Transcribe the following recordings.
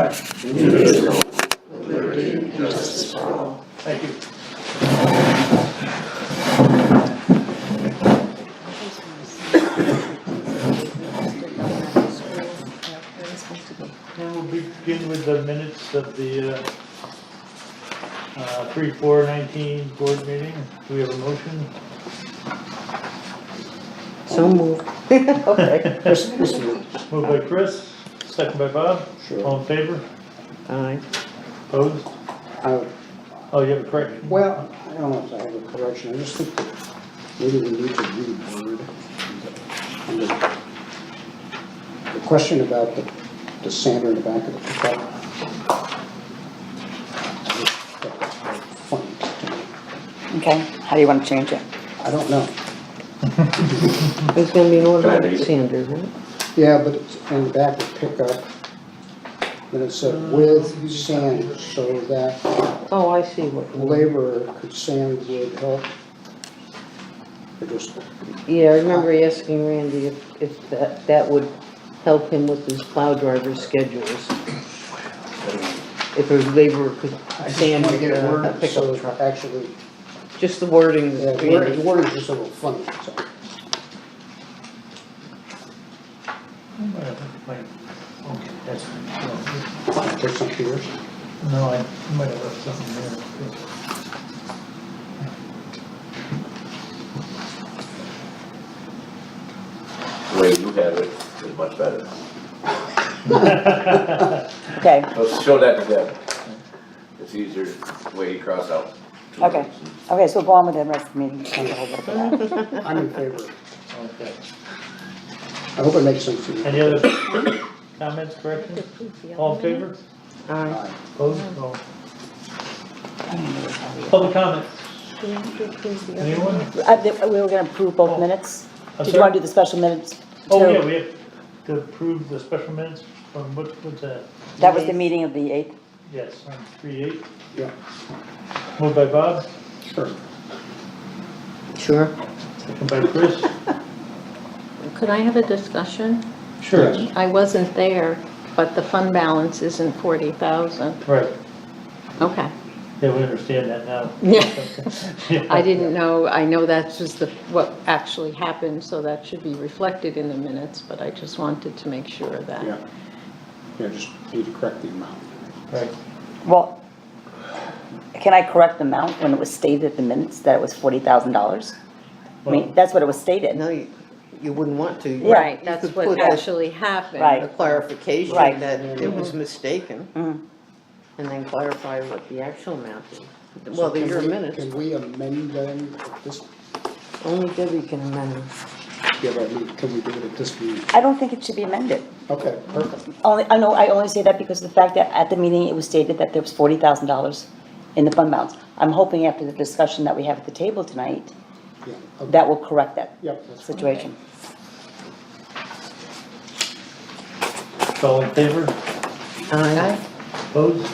Aye. Liberty and justice for all. Thank you. And we'll begin with the minutes of the 3/4/19 board meeting. Do we have a motion? So moved. Okay. Moved by Chris, second by Bob. Sure. All in favor? Aye. Opposed? Oh, you have a correction? Well, I don't know if I have a correction, I just think that maybe we need to reword the question about the sander in the back of the pickup. Funny to me. Okay, how do you want to change it? I don't know. There's gonna be an automatic sander, right? Yeah, but it's in the back of pickup, then it said with sand, so that Oh, I see what. laborer could sand would help. Or just, Yeah, I remember asking Randy if that would help him with his plow driver's schedules. If his laborer could I just sand want to get it a worded so pickup it truck. actually, Just the wording. yeah, the word is just a little funny, so. Okay, that's fine. Take some yours. No, I might have left something there. The way you have it is much better. Okay, Let's show that to them. It's easier the way you cross out. two okay, words. okay, so go on with the rest of the meeting. Hold up for that. I'm in favor. Okay. I hope it makes sense to you. Any other comments, corrections? All in favor? Aye. Aye. Opposed? No. Public comment? Anyone? We were gonna approve both minutes. I'm Did you wanna sorry? do the special minutes? Oh, too? yeah, we have to approve the special minutes from what's that? That was the meeting of the 8th. Yes, on 3/8. Yeah, Moved by Bob, sure. Sure. second by Chris. Could I have a discussion? Sure. I wasn't there, but the fund balance isn't 40,000. Right, Okay. yeah, we understand that now. Yeah. I didn't know, I know that's just what actually happened, so that should be reflected in the minutes, but I just wanted to make sure that. Yeah. Yeah, just need to correct the amount. Right, Well, can I correct the amount when it was stated in the minutes that it was $40,000? I mean, that's what it was stated. No, you wouldn't want to. Yeah. Right, You that's could what put actually happened. Right. A clarification Right. that it was mistaken, Mhm. and then clarify what the actual amount is. So Well, they're can your we- minutes. Can we amend them at this, Only Debbie can amend them. yeah, but I mean, can we do it at this meeting? I don't think it should be amended. Okay, perfect. I only say that because of the fact that at the meeting, it was stated that there was $40,000 in the fund balance. I'm hoping after the discussion that we have at the table tonight, Yeah, okay. that will correct that Yep, that's fine. situation. all in favor? Aye. Opposed?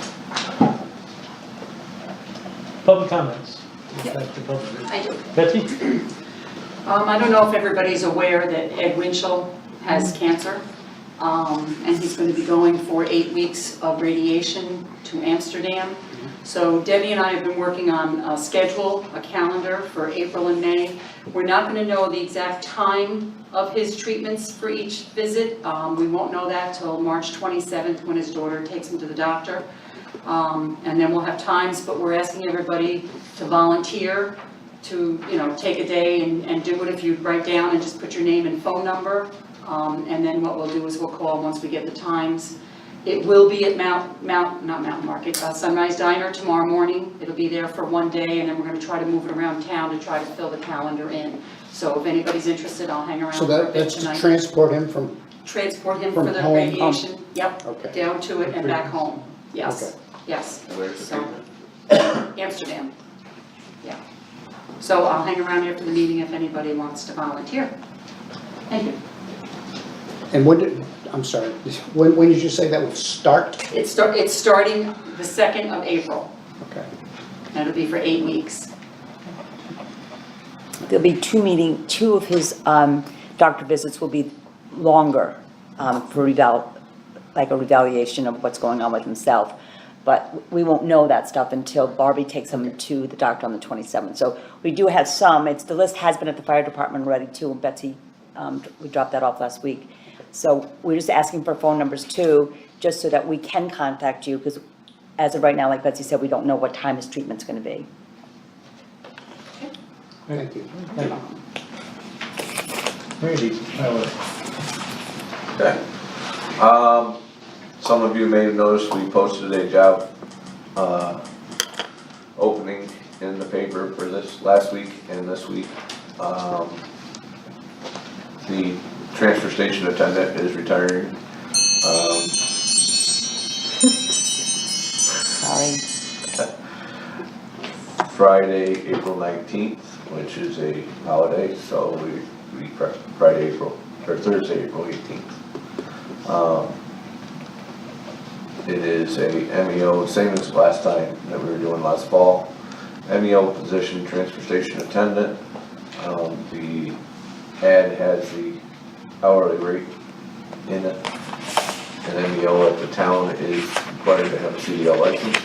Public comments? Back to public. I do. Betsy? I don't know if everybody's aware that Ed Winchell has cancer. And he's going to be going for 8 weeks of radiation to Amsterdam. So Debbie and I have been working on a schedule, a calendar for April and May. We're not going to know the exact time of his treatments for each visit. We won't know that till March 27th when his daughter takes him to the doctor. And then we'll have times, but we're asking everybody to volunteer to, take a day and do it. If you write down and just put your name and phone number. And then what we'll do is we'll call once we get the times. It will be at not Mountain Market, Sunrise Diner tomorrow morning. It'll be there for one day, and then we're gonna try to move it around town to try to fill the calendar in. So if anybody's interested, I'll hang around So for a bit that's to tonight. transport him from, Transport him from for the home, radiation, yep, okay. down to it and back home, yes, Okay. yes. And where's the So, treatment? Amsterdam, yeah. So I'll hang around after the meeting if anybody wants to volunteer. Thank you. and I'm sorry, when did you say that would start? It's starting the 2nd of April, Okay. and it'll be for 8 weeks. There'll be two of his doctor visits will be longer for like a evaluation of what's going on with himself. But we won't know that stuff until Barbie takes him to the doctor on the 27th. So we do have some, the list has been at the fire department already too, and Betsy, we dropped that off last week. So we're just asking for phone numbers too, just so that we can contact you, because as of right now, like Betsy said, we don't know what time his treatment's gonna be. Thank you. Randy, highway. Okay. Some of you may have noticed we posted a job, opening in the paper for this last week and this week. The transfer station attendant is retiring. Sorry. Friday, April 19th, which is a holiday, so we Friday, Thursday, April 18th. It is a MEO, same as last time that we were doing last fall. MEO position, transfer station attendant. The ad has the hourly rate in it. An MEO at the town is required to have a CDL license.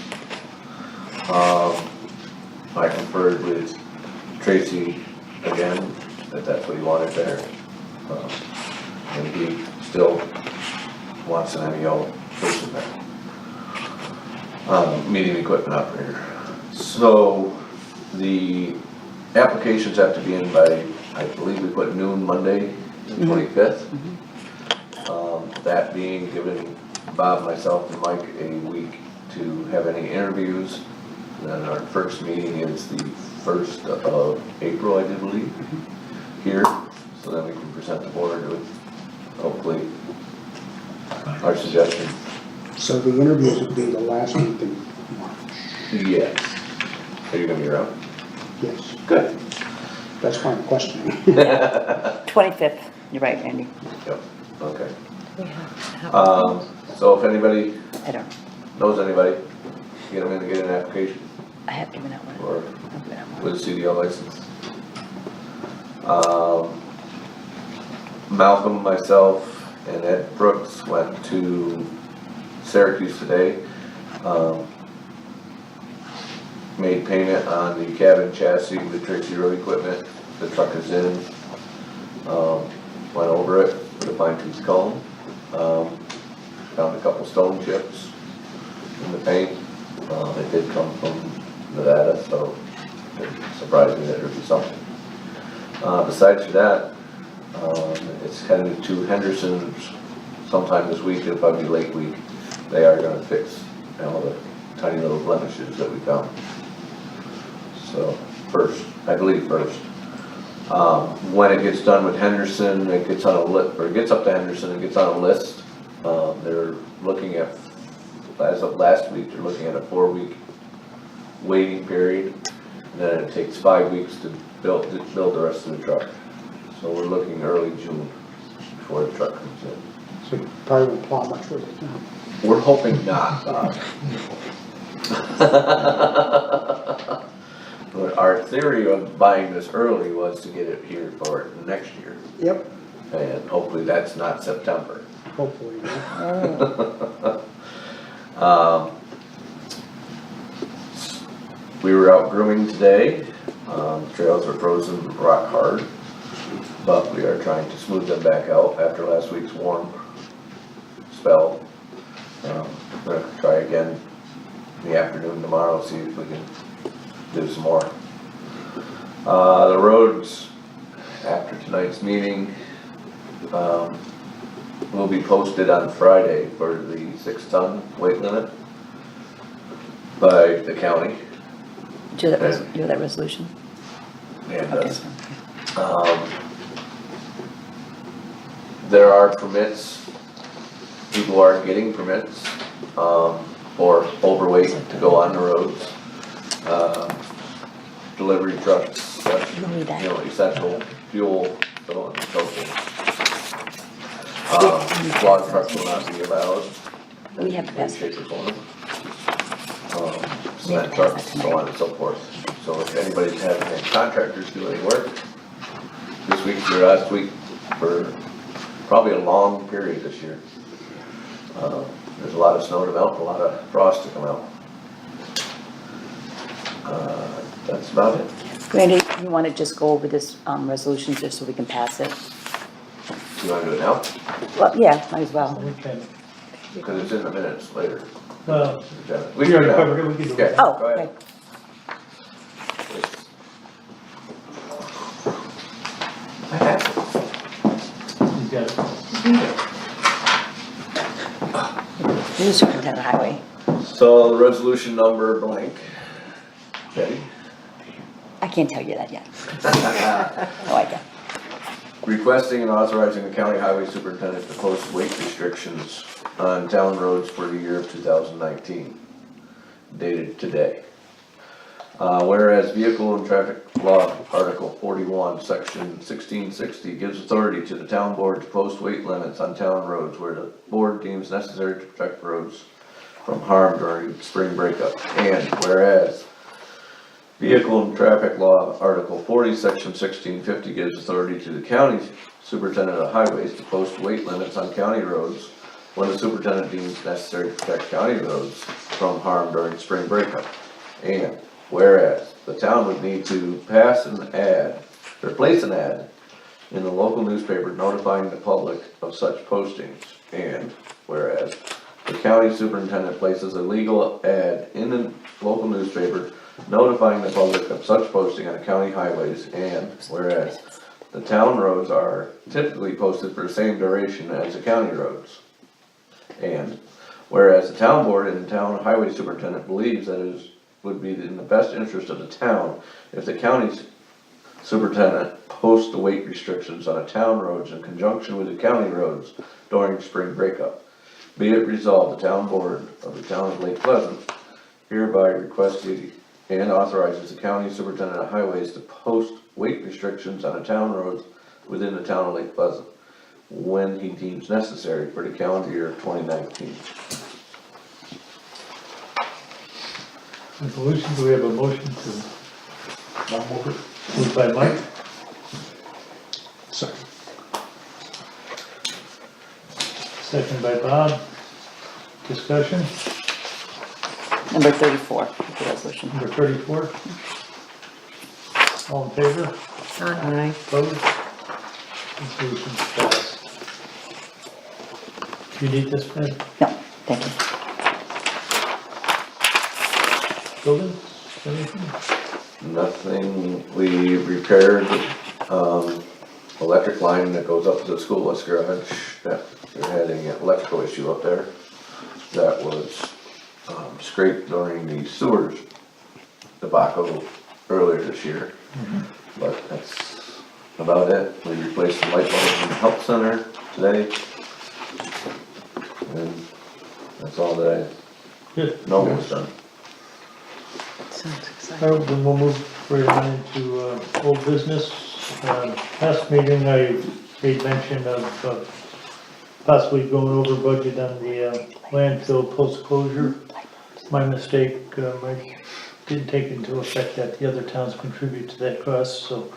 I conferred with Tracy again, that's what he wanted there. And he still wants an MEO person there. Meeting equipment operator. So the applications have to be in by, I believe we put noon Monday, the 25th. That being giving Bob, myself, and Mike a week to have any interviews. Then our first meeting is the 1st of April, I do believe, here. So then we can present the board with, hopefully, our suggestion. So the interviews would be the last week in March. Yes. Are you gonna be around? Yes, Good. that's why I'm questioning. 25th, you're right, Randy. Yep, okay. We have to have- So if anybody I don't, knows anybody, get them in to get an application I have given out one. or I've given out one. with a CDL license. Malcolm, myself, and Ed Brooks went to Syracuse today. Made payment on the cabin chassis with Tracy Road equipment. The truck is in. Went over it with a fine tooth comb. Found a couple stone chips in the paint. It did come from Nevada, so it surprised me that there'd be something. Besides that, it's headed to Henderson's sometime this week. It'll probably be late week. They are gonna fix all the tiny little blemishes that we found. So first, I believe first. When it gets done with Henderson, it gets on a list, or it gets up to Henderson, it gets on a list. They're looking at, as of last week, they're looking at a 4-week waiting period. And then it takes 5 weeks to build the rest of the truck. So we're looking early June before the truck comes in. So you probably won't plow much with it now. We're hoping not, Bob. But our theory of buying this early was to get it here for next year. Yep. And hopefully that's not September. Hopefully, yeah. We were out grooming today. Trails are frozen rock hard, but we are trying to smooth them back out after last week's warm spell. We're gonna try again in the afternoon tomorrow, see if we can do some more. The roads, after tonight's meeting, will be posted on Friday for the 6-ton weight limit by the county. Do you have that resolution? And Okay. there are permits, people are getting permits for overweight to go on the roads. Delivery trucks, essential fuel, so on and so forth. Log trucks will not be allowed. We have to pass Shape or form. Cement trucks, so on and so forth. So if anybody's having any contractors do any work, this week's your last week for probably a long period this year. There's a lot of snow to melt, a lot of frost to come out. That's about it. Randy, you want to just go over this resolution just so we can pass it? You wanna do it now? Well, yeah, might as well. We can, Because it's in the minutes later. we already covered it, we can do Okay. it. Oh, Go ahead. okay. I have it. You got it. New superintendent of highway. So the resolution number blank. Betty? I can't tell you that yet. No idea. Requesting and authorizing the county highway superintendent to post weight restrictions on town roads for the year of 2019, dated today. Whereas Vehicle and Traffic Law, Article 41, Section 1660 gives authority to the town board to post weight limits on town roads where the board deems necessary to protect roads from harm during spring breakup. And whereas Vehicle and Traffic Law, Article 40, Section 1650 gives authority to the county superintendent of highways to post weight limits on county roads when the superintendent deems necessary to protect county roads from harm during spring breakup. And whereas the town would need to pass an ad, or place an ad in the local newspaper notifying the public of such postings. And whereas the county superintendent places a legal ad in the local newspaper notifying the public of such posting on county highways. And whereas the town roads are typically posted for the same duration as the county roads. And whereas the town board and the town highway superintendent believes that it would be in the best interest of the town if the county superintendent posts the weight restrictions on the town roads in conjunction with the county roads during spring breakup. Be it resolved, the town board of the town of Lake Pleasant hereby requested and authorizes the county superintendent of highways to post weight restrictions on the town roads within the town of Lake Pleasant when he deems necessary for the calendar year of 2019. Resolution, do we have a motion to? I'll move it. Moved by Mike, Second. second by Bob. Discussion, Number 34, the resolution. number 34. All in favor? Aye. Opposed? Resolution passed. You need this, Ben? No, thank you. Buildings, anything? Nothing, we repaired, electric line that goes up to the school bus garage, that they're having an electrical issue up there. That was, scraped during the sewers debacle earlier this year. But that's about it. We replaced the light bulbs in the health center today. And that's all that Good. I know was done. Sounds All exciting. right, then we'll move right on into old business. Last meeting, I made mention of possibly going over budget on the landfill post-closure. My mistake, I didn't take into effect that the other towns contribute to that cost, so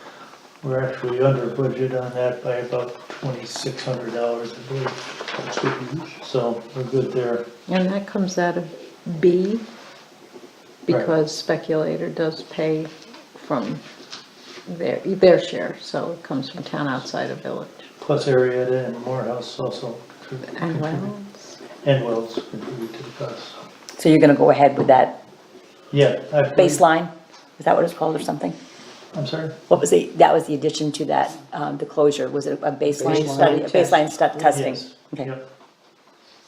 we're actually under budget on that by about $2,600, I believe. That's good news. So we're good there. And that comes out of B, because speculator does pay from their share, so it comes from town outside of village. Plus Arietta and Morehouse also contribute. And Wells. And Wells contribute to the cost. So you're gonna go ahead with that Yeah. baseline? Is that what it's called or something? I'm sorry? What was that was the addition to that, the closure, was it a baseline study, a baseline testing? Yes. Okay. Yep.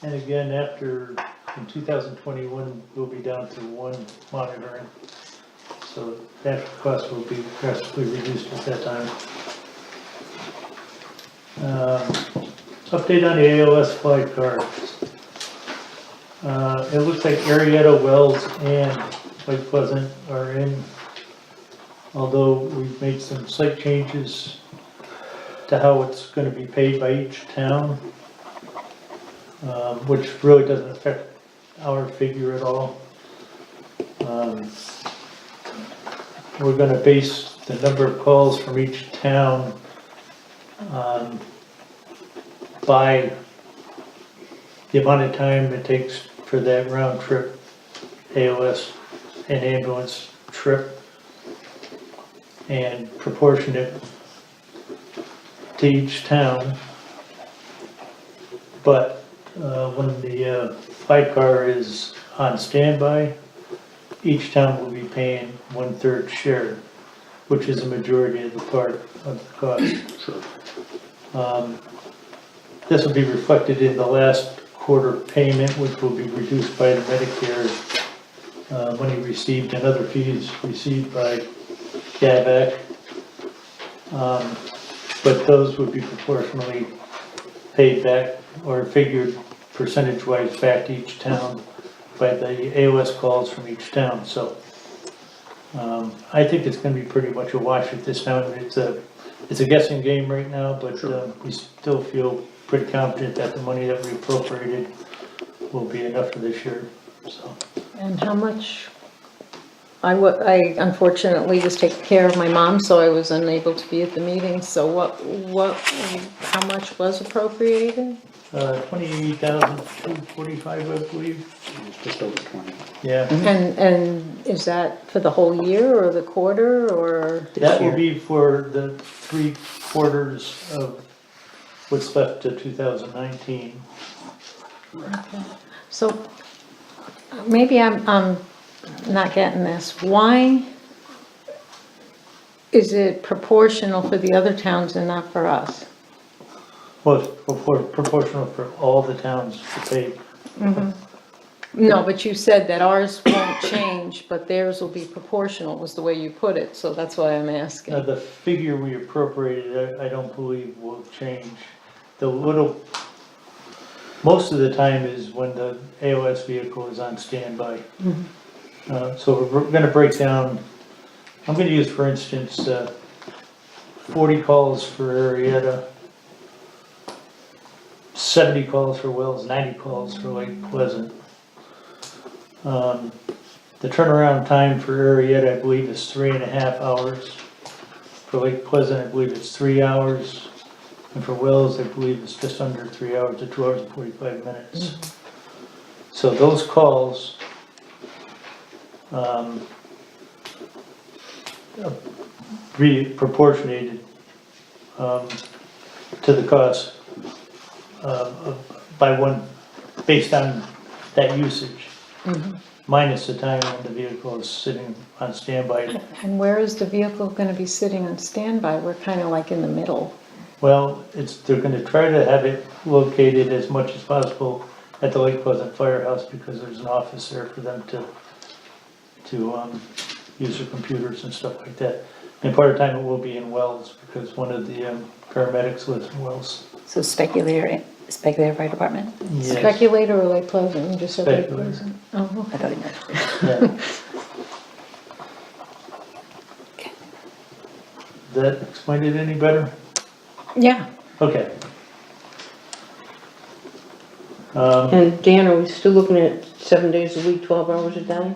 And again, in 2021, we'll be down to one monitoring. So that cost will be drastically reduced at that time. Update on the ALS flight cards. It looks like Arietta, Wells, and Lake Pleasant are in. Although we've made some slight changes to how it's gonna be paid by each town, which really doesn't affect our figure at all. We're gonna base the number of calls from each town by the amount of time it takes for that round trip AOS and ambulance trip and proportionate to each town. But when the flight car is on standby, each town will be paying 1/3 share, which is a majority of the part of the cost. Sure. This will be reflected in the last quarter payment, which will be reduced by the Medicare money received and other fees received by GAVAC. But those would be proportionally paid back or figured percentage-wise back to each town by the AOS calls from each town, so. I think it's gonna be pretty much a wash at this time. It's a guessing game right now, but we still feel pretty confident that the money that we appropriated will be enough for this year, so. And how much, I unfortunately was taking care of my mom, so I was unable to be at the meeting, so how much was appropriated? 28,245, I believe. It's just over 20. Yeah, And is that for the whole year or the quarter or? that will be for the 3/4 of what's left to 2019. So maybe I'm not getting this. Why is it proportional for the other towns and not for us? Well, it's proportional for all the towns to pay. No, but you said that ours won't change, but theirs will be proportional, was the way you put it, so that's why I'm asking. The figure we appropriated, I don't believe will change. Most of the time is when the AOS vehicle is on standby. So we're gonna break down, I'm gonna use, for instance, 40 calls for Arietta, 70 calls for Wells, 90 calls for Lake Pleasant. The turnaround time for Arietta, I believe, is 3.5 hours. For Lake Pleasant, I believe it's 3 hours. And for Wells, I believe it's just under 3 hours, or 2 hours and 45 minutes. So those calls, proportionated to the cost by one, based on that usage, minus the time when the vehicle is sitting on standby. And where is the vehicle gonna be sitting on standby? We're kinda like in the middle. Well, they're gonna try to have it located as much as possible at the Lake Pleasant Firehouse, because there's an office there for them to use their computers and stuff like that. And part of the time it will be in Wells, because one of the paramedics lives in Wells. So speculator fire department? Yes. Speculator or Lake Pleasant? You just said Lake Speculator. Pleasant. Oh, I okay. thought he meant. Yeah. Okay. Does that explain it any better? Yeah. Okay. And Dan, are we still looking at 7 days a week, 12 hours a day?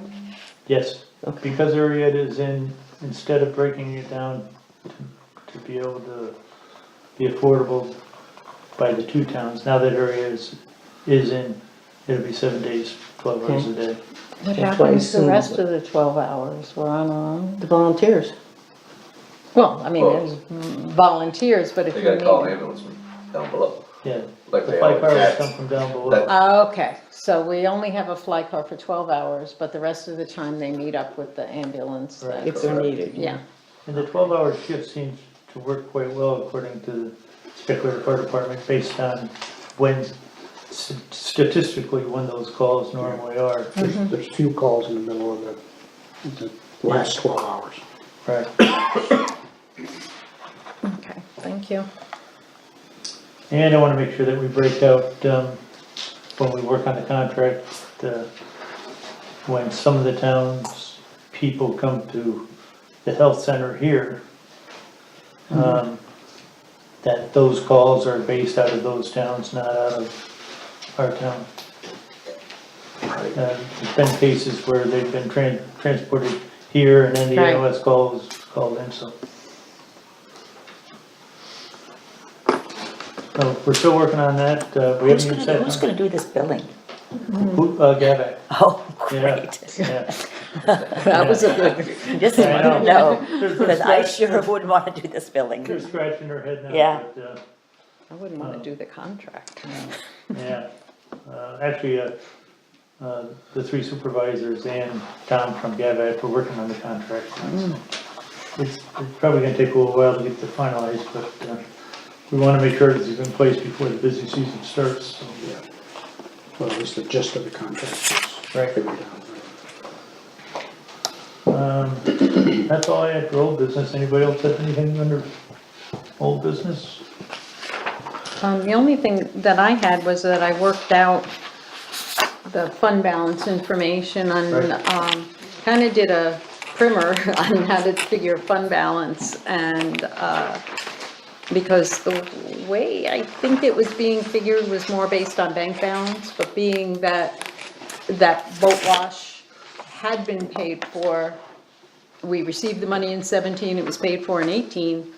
Yes, Okay. because Arietta is in, instead of breaking it down to be able to be affordable by the two towns, now that Arietta is in, it'll be 7 days, 12 hours a day. What That's why I happens the assumed rest of the 12 hours? We're on our own? The volunteers. Well, I mean, Well, there's volunteers, but if They you gotta call an need. ambulance from down below, Yeah, like the they flight always cars have. come from down below. That- Okay, so we only have a fly car for 12 hours, but the rest of the time they meet up with the ambulance. Right. If they're needed. Yeah, And the 12-hour shift seems to work quite well according to the Speculator Fire Department, based on when, statistically, when those calls normally are. There's few calls in the middle of the last 12 hours. Right. okay, thank you. And I wanna make sure that we break out, when we work on the contract, when some of the towns, people come to the health center here, that those calls are based out of those towns, not out of our town. There's been cases where they've been transported here and then the Right. AOS call was called in, so. So we're still working on that, we haven't even Who's set. gonna do this billing? Gavin, Oh, yeah, great. yeah. That was a good, Just I wanted to know. know, because I sure wouldn't wanna do this billing. They're scratching their head now, Yeah. but, I wouldn't wanna do the contract. yeah. Actually, the three supervisors and Tom from Gavat were working on the contract. It's probably gonna take a little while to get it finalized, but, we wanna make sure it's in place before the busy season starts, so. Yeah. Well, at least the gist of the contract is Right. figured out. That's all I had for old business. Anybody else have anything under old business? The only thing that I had was that I worked out the fund balance information on, Right. kinda did a primer on how to figure fund balance and, because the way I think it was being figured was more based on bank balance, but being that boat wash had been paid for, we received the money in 17, it was paid for in 18,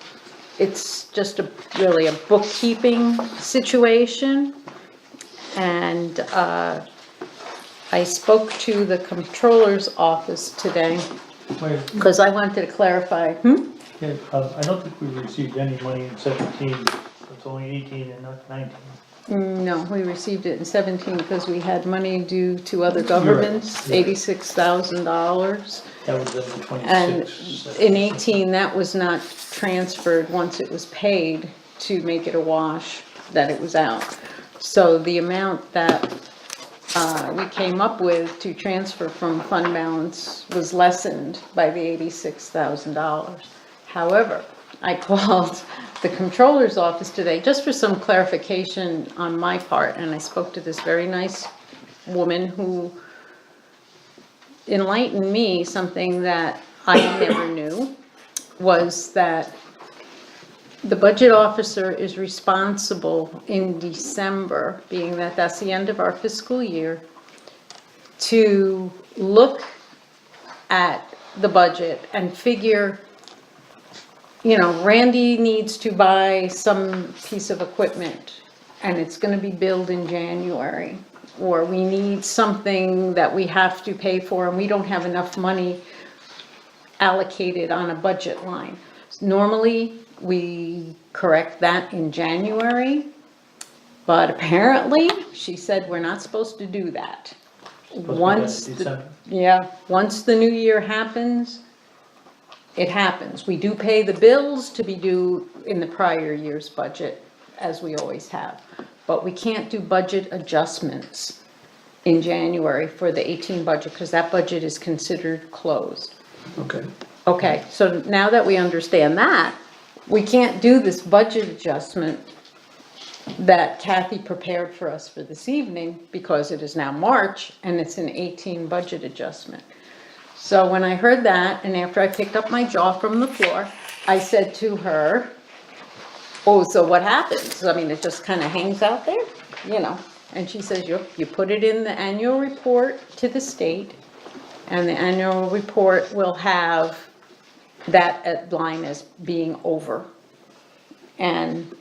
it's just really a bookkeeping situation. And I spoke to the comptroller's office today, Wait, because I wanted to clarify, yeah, I don't think we received any money in 17. It's only 18 and not 19. No, we received it in 17 because we had money due to other governments, You're right. $86,000. That was in the 26. And in 18, that was not transferred once it was paid to make it a wash, that it was out. So the amount that we came up with to transfer from fund balance was lessened by the $86,000. However, I called the comptroller's office today just for some clarification on my part, and I spoke to this very nice woman who enlightened me something that I never knew, was that the budget officer is responsible in December, being that that's the end of our fiscal year, to look at the budget and figure, you know, Randy needs to buy some piece of equipment and it's gonna be billed in January. Or we need something that we have to pay for and we don't have enough money allocated on a budget line. Normally, we correct that in January, but apparently, she said we're not supposed to do that. Supposed to be Once, done in the- December. yeah, once the new year happens, it happens. We do pay the bills to be due in the prior year's budget, as we always have. But we can't do budget adjustments in January for the 18 budget, because that budget is considered closed. Okay. Okay, so now that we understand that, we can't do this budget adjustment that Kathy prepared for us for this evening, because it is now March and it's an 18 budget adjustment. So when I heard that, and after I picked up my jaw from the floor, I said to her, oh, so what happens? I mean, it just kind of hangs out there, you know? And she says, you put it in the annual report to the state, and the annual report will have that line as being over. And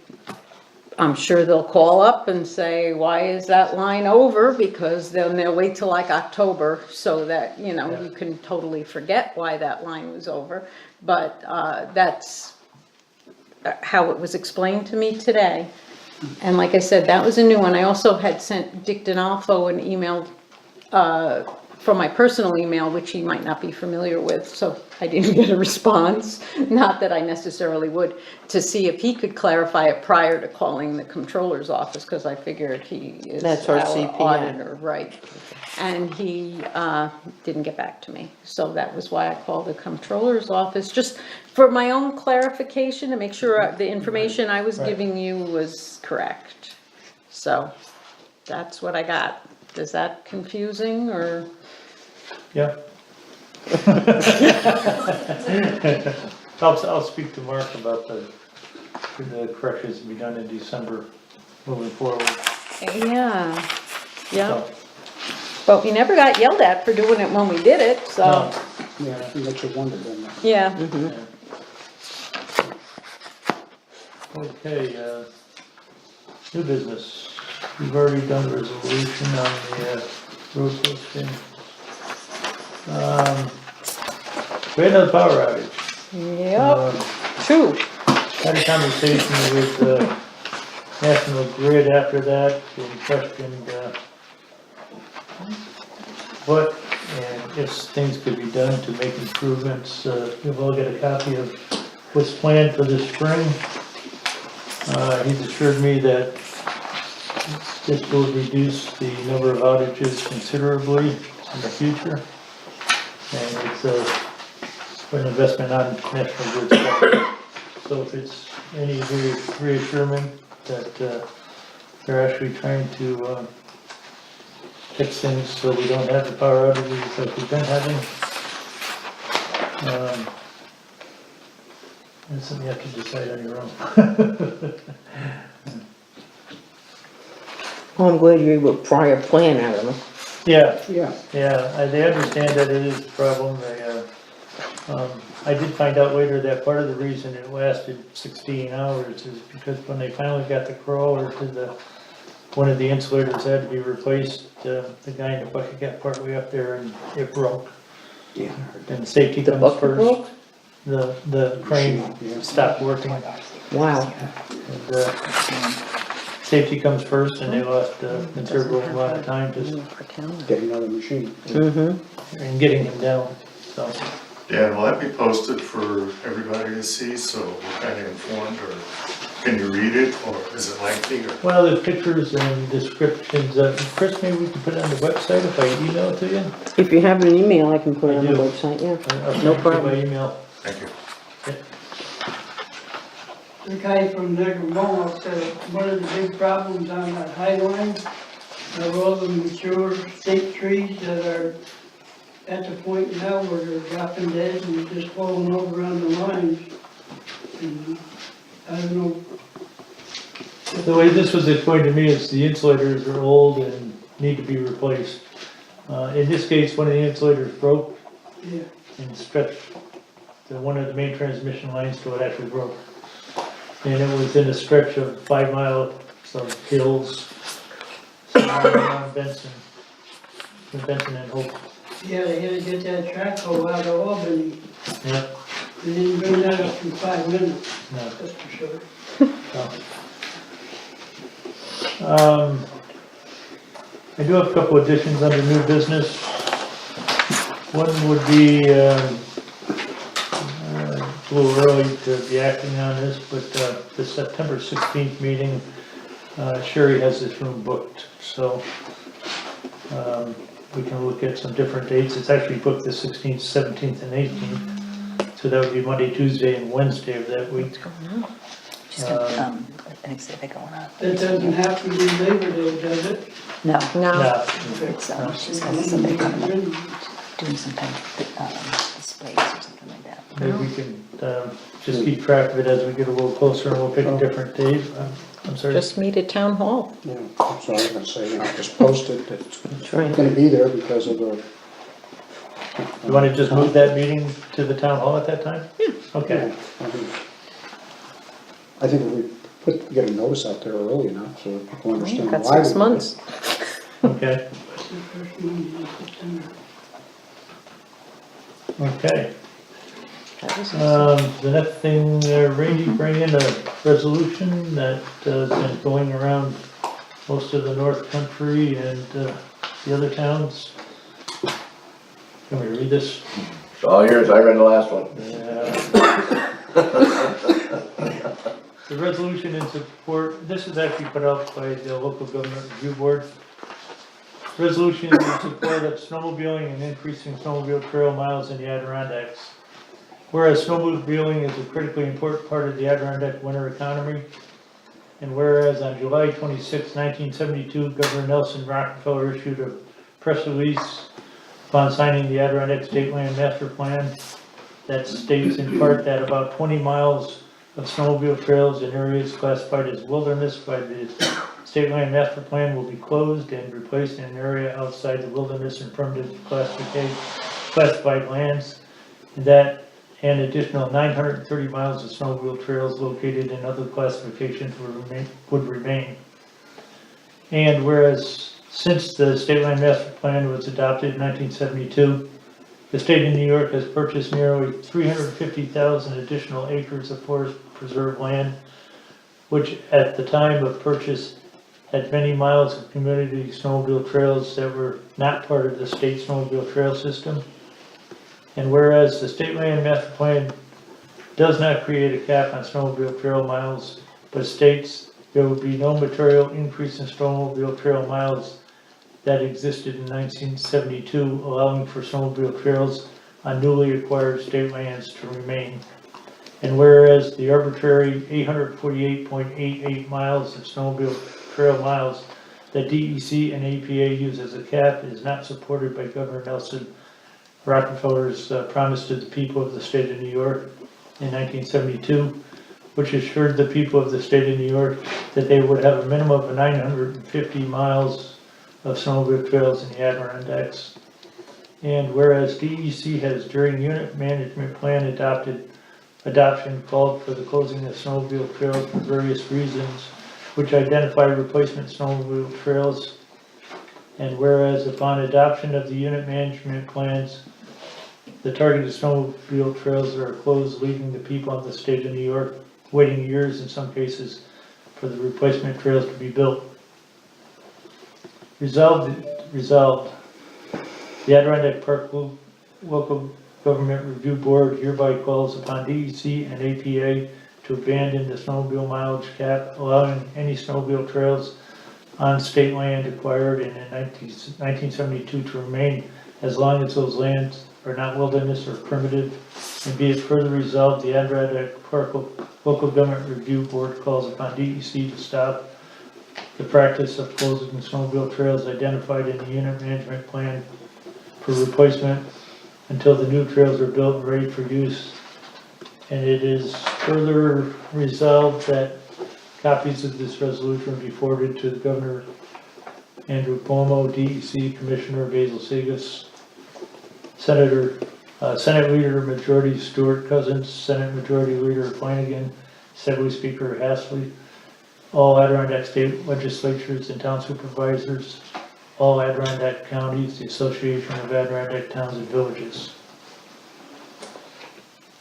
I'm sure they'll call up and say, why is that line over? Because then they'll wait till like October so that, you know, you can totally forget why that line was over. But that's how it was explained to me today. And like I said, that was a new one. I also had sent Dick Donalfo an email from my personal email, which he might not be familiar with, so I didn't get a response. Not that I necessarily would, to see if he could clarify it prior to calling the comptroller's office, because I figured he is That's our our CPI. auditor, right? And he didn't get back to me, so that was why I called the comptroller's office, just for my own clarification, to make sure the information I was Right. giving you was correct. So, that's what I got. Is that confusing, or? Yeah. I'll speak to Mark about the corrections to be done in December moving forward. Yeah, yeah, So, but we never got yelled at for doing it when we did it, so, no, Yeah, I think that you wondered then. yeah. Okay, New business. We've already done the resolution on the road posting. We had another power outage. Yep, two. Had a conversation with National Grid after that and questioned what and if things could be done to make improvements. We've all got a copy of what's planned for this spring. He's assured me that this will reduce the number of outages considerably in the future. And it's an investment on National Grid's part. So if it's any reassurance that they're actually trying to fix things so we don't have the power outages like we've been having. That's something you have to decide on your own. Well, I'm glad you were prior plan out of them. Yeah, Yeah, they understand that it is a problem. I did find out later that part of the reason it lasted 16 hours is because when they finally got the crawler to one of the insulators had to be replaced, the guy in the bucket got partway up there and it broke. yeah. And safety The comes bucket first. broke? The crane Yeah. stopped working. Wow. And, safety comes first and they lost a considerable amount of time just Get another machine. Mm-hmm. in getting him down, so. Yeah, will that be posted for everybody to see, so we're kind of informed, or can you read it, or is it lengthy, or? Well, there's pictures and descriptions. Chris, maybe we can put it on the website if I email it to you? If you have an email, I can put it on the I do. website, yeah. I'll send No it to you problem. by email. Thank you. The guy from Necromoa said one of the big problems on that high line are all the mature state trees that are at the point now where they're dropping dead and just falling over on the lines. And I don't know, The way this was explained to me is the insulators are old and need to be replaced. In this case, one of the insulators broke yeah, and stretched one of the main transmission lines so it actually broke. And it was in a stretch of 5 miles of hills, somewhere around Benson and Hope. yeah, they had to get that track hoe out of Albany. Yep. They didn't bring that up in 5 minutes, No. that's for sure. I do have a couple additions under new business. One would be, it's a little early to be acting on this, but the September 16th meeting, Sherry has this room booked, so we can look at some different dates. It's actually booked the 16th, 17th, and 18th, so that would be Monday, Tuesday, and Wednesday of that week. She's gonna, an exhibit going on. That doesn't have to be Labor Day, does it? No, No, Now, it's, she's got somebody coming up, doing some kind of, displays or something like that. maybe we can just keep track of it as we get a little closer, and we'll pick a different date. I'm sorry. just meet at town hall. Yeah, that's what I was gonna say, just post it, that it's That's right. gonna be there because of the. You want to just move that meeting to the town hall at that time? Yeah. Okay. Yeah, I think if we get a notice out there early enough, so that people understand why. Got 6 we- months. Okay, The first Monday in September. okay. The next thing, Randy bring in a resolution that has been going around most of the North Country and the other towns. Can we read this? It's all yours, I read the last one. The resolution in support, this is actually put out by the local government review board. Resolution in support of snowmobiling and increasing snowmobile trail miles in the Adirondacks. Whereas snowmobiling is a critically important part of the Adirondack winter economy. And whereas on July 26, 1972, Governor Nelson Rockefeller issued a press release upon signing the Adirondack State Land Master Plan that states in part that about 20 miles of snowmobile trails in areas classified as wilderness by the State Land Master Plan will be closed and replaced in an area outside the wilderness and permanent classified lands. And that an additional 930 miles of snowmobile trails located in other classifications would remain. And whereas since the state land master plan was adopted in 1972, the state of New York has purchased nearly 350,000 additional acres of forest preserve land, which at the time of purchase had many miles of community snowmobile trails that were not part of the state snowmobile trail system. And whereas the state land master plan does not create a cap on snowmobile trail miles, but states there would be no material increase in snowmobile trail miles that existed in 1972, allowing for snowmobile trails on newly acquired state lands to remain. And whereas the arbitrary 848.88 miles of snowmobile trail miles that DEC and APA use as a cap is not supported by Governor Nelson Rockefeller's promise to the people of the state of New York in 1972, which assured the people of the state of New York that they would have a minimum of 950 miles of snowmobile trails in the Adirondacks. And whereas DEC has during unit management plan adoption called for the closing of snowmobile trails for various reasons, which identify replacement snowmobile trails. And whereas upon adoption of the unit management plans, the targeted snowmobile trails are closed, leaving the people of the state of New York waiting years in some cases for the replacement trails to be built. Resolved, the Adirondack Park Local Government Review Board hereby calls upon DEC and APA to abandon the snowmobile mileage cap, allowing any snowmobile trails on state land acquired in 1972 to remain as long as those lands are not wilderness or primitive. And be it further resolved, the Adirondack Park Local Government Review Board calls upon DEC to stop the practice of closing the snowmobile trails identified in the unit management plan for replacement until the new trails are built and ready for use. And it is further resolved that copies of this resolution be forwarded to the Governor Andrew Cuomo, DEC Commissioner Basil Segas, Senate Leader Majority Stewart Cousins, Senate Majority Leader Flanagan, Assembly Speaker Hasley, all Adirondack State Legislatures and Town Supervisors, all Adirondack Counties, the Association of Adirondack Towns and Villages.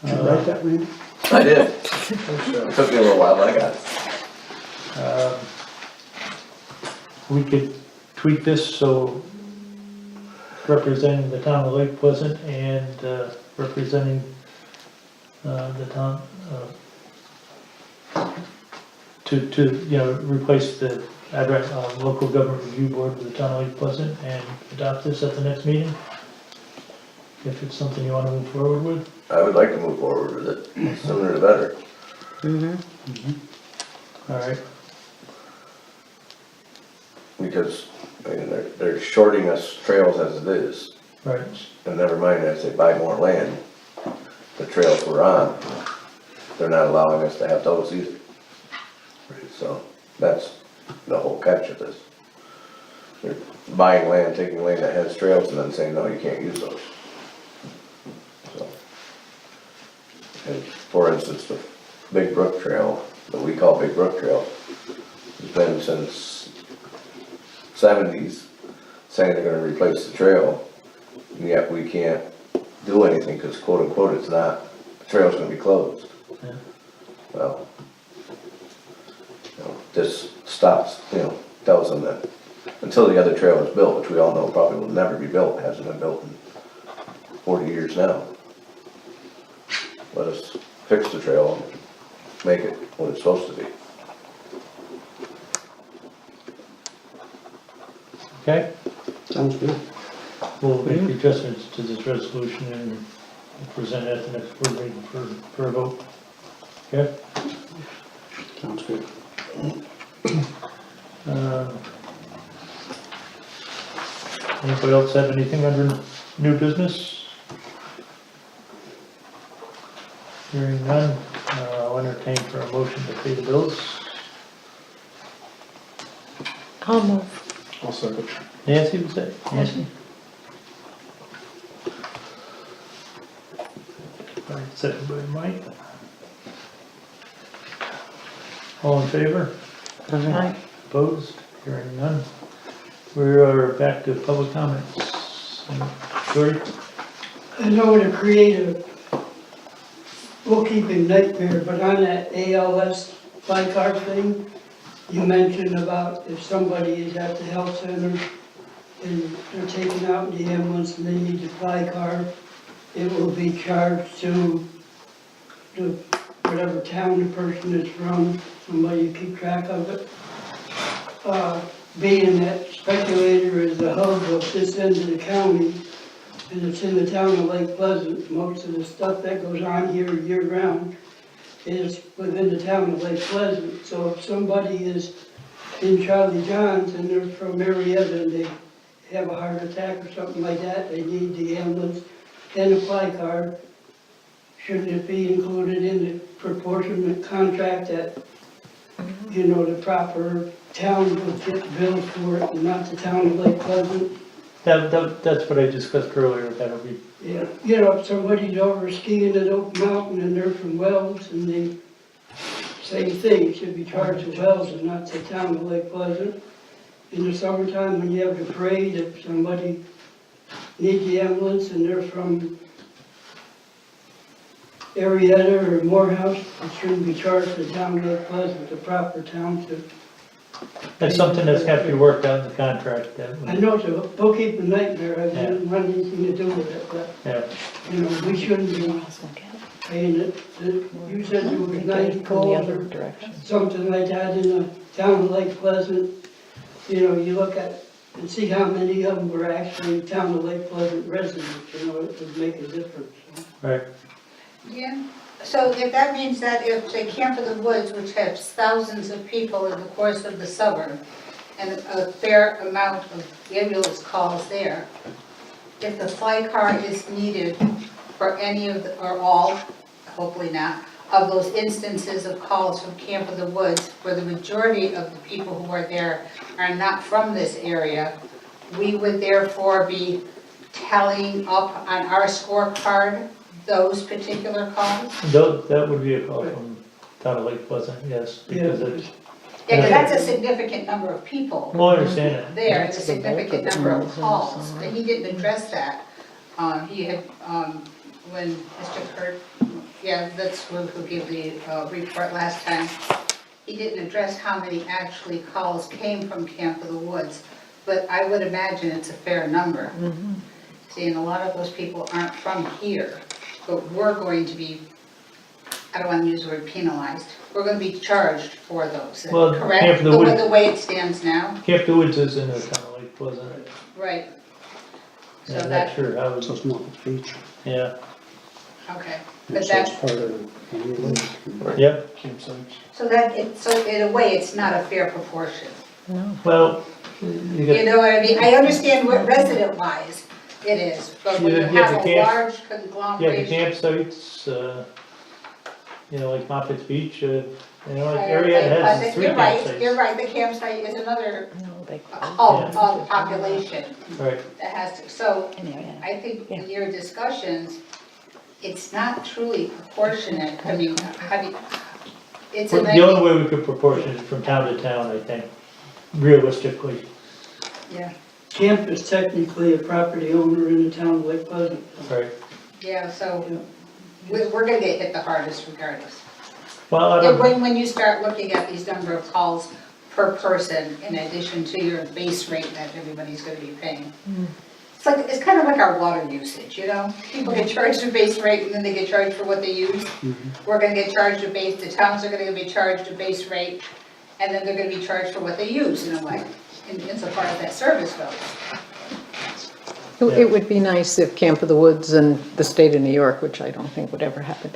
Did you write that, Randy? I did. It took me a little while, but I got it. We could tweak this so representing the town of Lake Pleasant and representing the town, to replace the local government review board with the town of Lake Pleasant and adopt this at the next meeting, if it's something you want to move forward with. I would like to move forward with it, sooner the better. All right. Because, I mean, they're shorting us trails as it is. Right. And never mind, as they buy more land, the trails we're on, they're not allowing us to have those either. So, that's the whole catch of this. They're buying land, taking land that has trails and then saying, no, you can't use those. So. And for instance, the Big Brook Trail, that we call Big Brook Trail, has been since '70s, saying they're gonna replace the trail, and yet we can't do anything, because quote unquote, it's not, the trail's gonna be closed. Yeah. Well, this stops, tells them that until the other trail is built, which we all know probably will never be built, hasn't been built in 40 years now. Let us fix the trail and make it what it's supposed to be. Okay, Sounds good. we'll make the adjustments to this resolution and present it at the next board meeting for a vote. Okay? Sounds good. Anybody else have anything under new business? Hearing none, I'll entertain for a motion to pay the bills. I'll move. I'll second. Nancy, was that? Nancy? All right, second by Mike. All in favor? Aye. Opposed? Hearing none. We are back to public comments. George? I know to create a bookkeeping nightmare, but on that ALS fly card thing, you mentioned about if somebody is at the health center and they're taken out in the ambulance and they need the fly card, it will be charged to the, whatever town the person is from, somebody to keep track of it. Being that Speculator is the hub of this end of the county, and it's in the town of Lake Pleasant, most of the stuff that goes on here year-round is within the town of Lake Pleasant. So if somebody is in Charlie John's and they're from Marietta and they have a heart attack or something like that, they need the ambulance and a fly card, shouldn't it be included in the proportionate contract that, you know, the proper town will get billed for it and not the town of Lake Pleasant? That's what I discussed earlier, that'll be, Yeah, you know, if somebody's over skiing at Oak Mountain and they're from Wells and they, same thing, should be charged to Wells and not the town of Lake Pleasant. In the summertime, when you have the parade, if somebody needs the ambulance and they're from Arietta or Morehouse, it shouldn't be charged to the town of Lake Pleasant, the proper township. that's something that's got to be worked out in the contract, that, I know it's a bookkeeping nightmare, I didn't want anything to do with it, but, yeah. you know, we shouldn't be paying it. You said there was 90 calls or something like that in the town of Lake Pleasant. You know, you look at and see how many of them were actually town of Lake Pleasant residents, you know, it would make a difference. Right, Yeah, so if that means that if, say, Camp of the Woods, which has thousands of people in the course of the summer, and a fair amount of ambulance calls there, if the fly car is needed for any of the, or all, hopefully not, of those instances of calls from Camp of the Woods, where the majority of the people who are there are not from this area, we would therefore be tallying up on our scorecard those particular calls? that would be a call from town of Lake Pleasant, yes, because it's, Yeah, because that's a significant number of people well, I understand it. there, it's a significant number of calls, and he didn't address that. He had, when Mr. Kurt, yeah, that's who gave the report last time, he didn't address how many actually calls came from Camp of the Woods, but I would imagine it's a fair number. See, and a lot of those people aren't from here, but we're going to be, I don't want to use the word penalized, we're going to be charged for those, Well, Camp correct? of the Woods- The way it stands now? Camp the Woods is in the town of Lake Pleasant, Right. So I'm not that, sure how, So it's not a feature. yeah, okay, but So it's that, part of any list. yep, so that, so in a way, it's not a fair proportion. well, you You got, know what I mean? I understand what resident-wise it is, but when you Yeah, have the a camp- large yeah, the conglomeration. campsites, you know, like Moffitt's Beach, you know, like I- area I- has 3 You're campsites. right, the campsite is another they hub of population Right, that has to, so I think in your discussions, it's not truly proportionate, I mean, how do you, it's a. the only way we could proportion is from town to town, I think, realistically. Yeah, Camp is technically a property owner in the town of Lake Pleasant. Right, yeah, so we're gonna get hit the hardest regardless. well, I And don't, when you start looking at these number of calls per person in addition to your base rate that everybody's gonna be paying. It's kind of like our water usage, you know? People get charged a base rate and then they get charged for what they use. We're gonna get charged a base, the towns are gonna be charged a base rate, and then they're gonna be charged for what they use in a way. And it's a part of that service bill. It would be nice if Camp of the Woods and the state of New York, which I don't think would ever happen,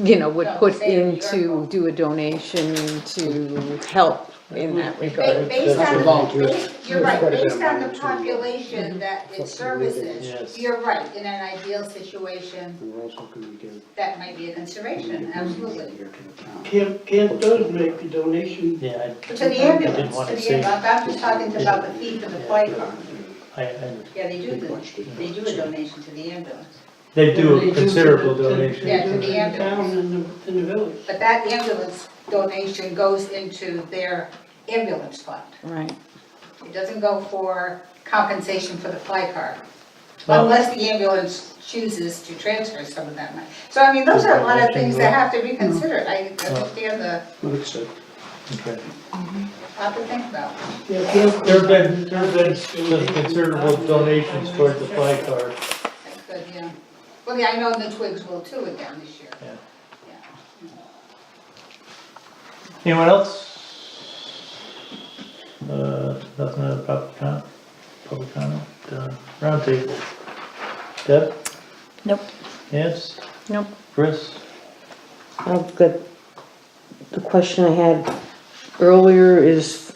you know, would No, put state of New York into, won't. do a donation to help in that regard. Based That's on, a volunteer. you're right, Quite a bit based of on the money to- population that it services, yes. you're right, in an ideal situation, And we're also gonna give. that might be a consideration, absolutely. Here to the town. Camp does make a donation. yeah, But to the I didn't ambulance, want to to the say, ambulance, I'm just talking about the fee for the flight car. I, Yeah, they do, they do a donation to the ambulance. they do They a considerable to the- donation. Yeah, to to the town and the village. But that ambulance donation goes into their ambulance fund. Right. It doesn't go for compensation for the fly car, Well- unless the ambulance chooses to transfer some of that money. So I mean, those are a lot of things that have to be considered. I understand the, Understood. Okay. lot to think about. Yeah, Camp There've been some considerable donations towards the fly car. That's good, yeah. Well, yeah, I know the Twigs will too again this year. Yeah. Yeah. Anyone else? Nothing other public comment, roundtable. Deb? Nope. Yes? Nope. Chris? I've got, the question I had earlier is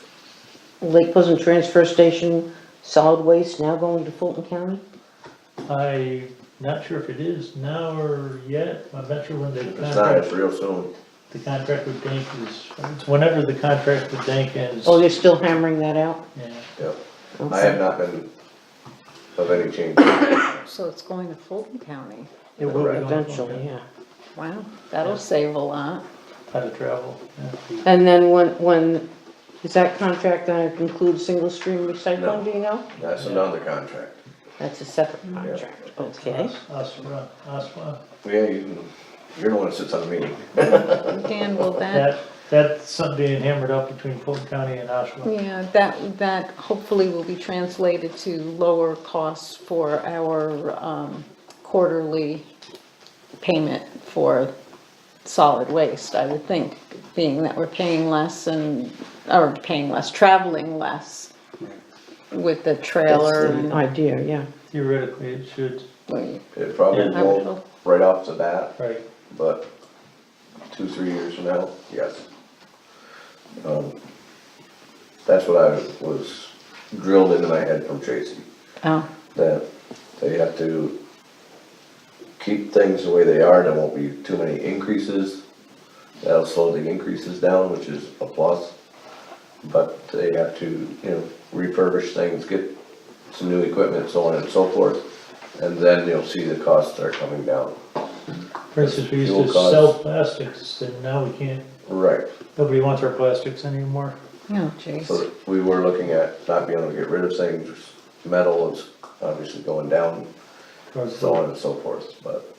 Lake Pleasant Transfer Station, solid waste now going to Fulton County? I'm not sure if it is now or yet, I'm not sure when the It's not, contract, it's real soon. the contract with Dank is, it's whenever the contract with Dank ends. Oh, they're still hammering that out? Yeah. Yep. I Okay. have not been of any change. So it's going to Fulton County. It will be going Eventually, yeah. Wow, that'll save a lot. How to travel, yeah. And then when, is that contract gonna include single stream recycling, No. do you know? That's another contract. That's a separate contract, okay. Oswa. Yeah, you're the one that sits on the meeting. Dan, will that, That's something being hammered out between Fulton County and Oshawa. yeah, that hopefully will be translated to lower costs for our quarterly payment for solid waste, I would think, being that we're paying less traveling less with the trailer That's the and. idea, yeah. Theoretically, it should, It probably Yeah. won't right off the bat, right. but 2-3 years from now, yes. That's what I was drilled into my head from Tracy, Oh, that they have to keep things the way they are, there won't be too many increases. That'll slow the increases down, which is a plus. But they have to, refurbish things, get some new equipment, so on and so forth. And then you'll see the costs start coming down. For instance, we used Fuel to costs. sell plastics, and now we can't, Right. nobody wants our plastics anymore. oh, jeez. So we were looking at not being able to get rid of things, metal is obviously going down, so on and so forth, but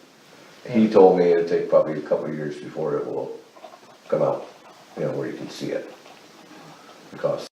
he told me it'd take probably a couple of years before it will come out, where you can see it. The cost